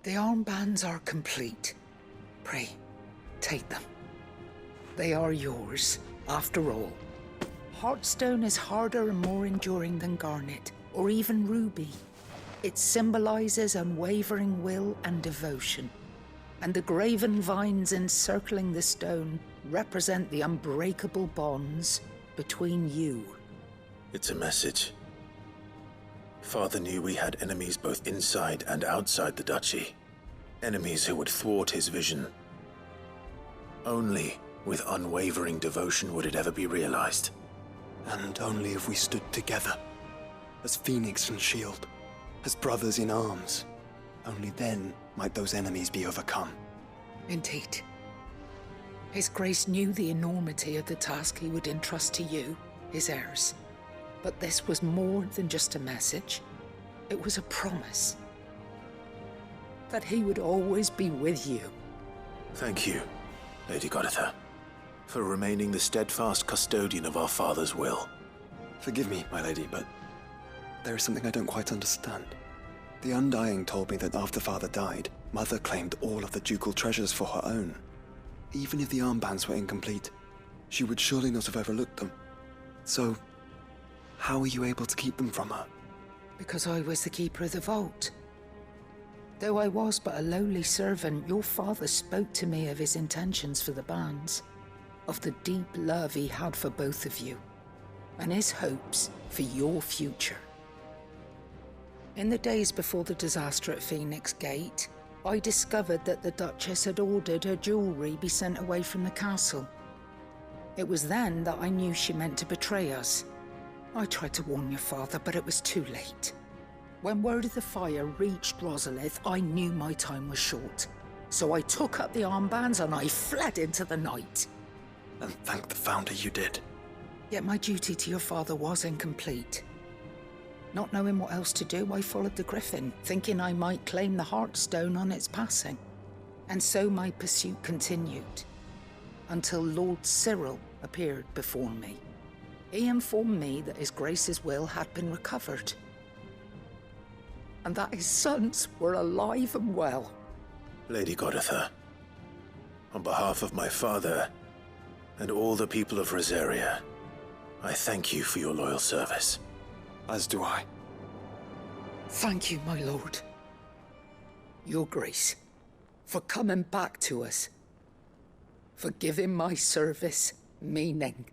The armbands are complete. Pray, take them. They are yours, after all. Heartstone is harder and more enduring than garnet, or even ruby. It symbolizes unwavering will and devotion. And the graven vines encircling the stone represent the unbreakable bonds between you. It's a message. Father knew we had enemies both inside and outside the duchy. Enemies who would thwart his vision. Only with unwavering devotion would it ever be realized. And only if we stood together, as Phoenix and Shield, as brothers in arms. Only then might those enemies be overcome. Indeed. His Grace knew the enormity of the task he would entrust to you, his heirs. But this was more than just a message. It was a promise. That he would always be with you. Thank you, Lady Goditha, for remaining the steadfast custodian of our father's will. Forgive me, my lady, but there is something I don't quite understand. The Undying told me that after Father died, Mother claimed all of the ducal treasures for her own. Even if the armbands were incomplete, she would surely not have overlooked them. So, how were you able to keep them from her? Because I was the keeper of the vault. Though I was but a lowly servant, your father spoke to me of his intentions for the bands, of the deep love he had for both of you, and his hopes for your future. In the days before the disaster at Phoenix Gate, I discovered that the Duchess had ordered her jewelry be sent away from the castle. It was then that I knew she meant to betray us. I tried to warn your father, but it was too late. When word of the fire reached Rosalith, I knew my time was short. So I took up the armbands and I fled into the night. And thank the Founder you did. Yet my duty to your father was incomplete. Not knowing what else to do, I followed the Griffin, thinking I might claim the Heartstone on its passing. And so my pursuit continued, until Lord Cyril appeared before me. He informed me that His Grace's will had been recovered, and that his sons were alive and well. Lady Goditha, on behalf of my father and all the people of Rosaria, I thank you for your loyal service. As do I. Thank you, my lord. Your Grace, for coming back to us, for giving my service meaning.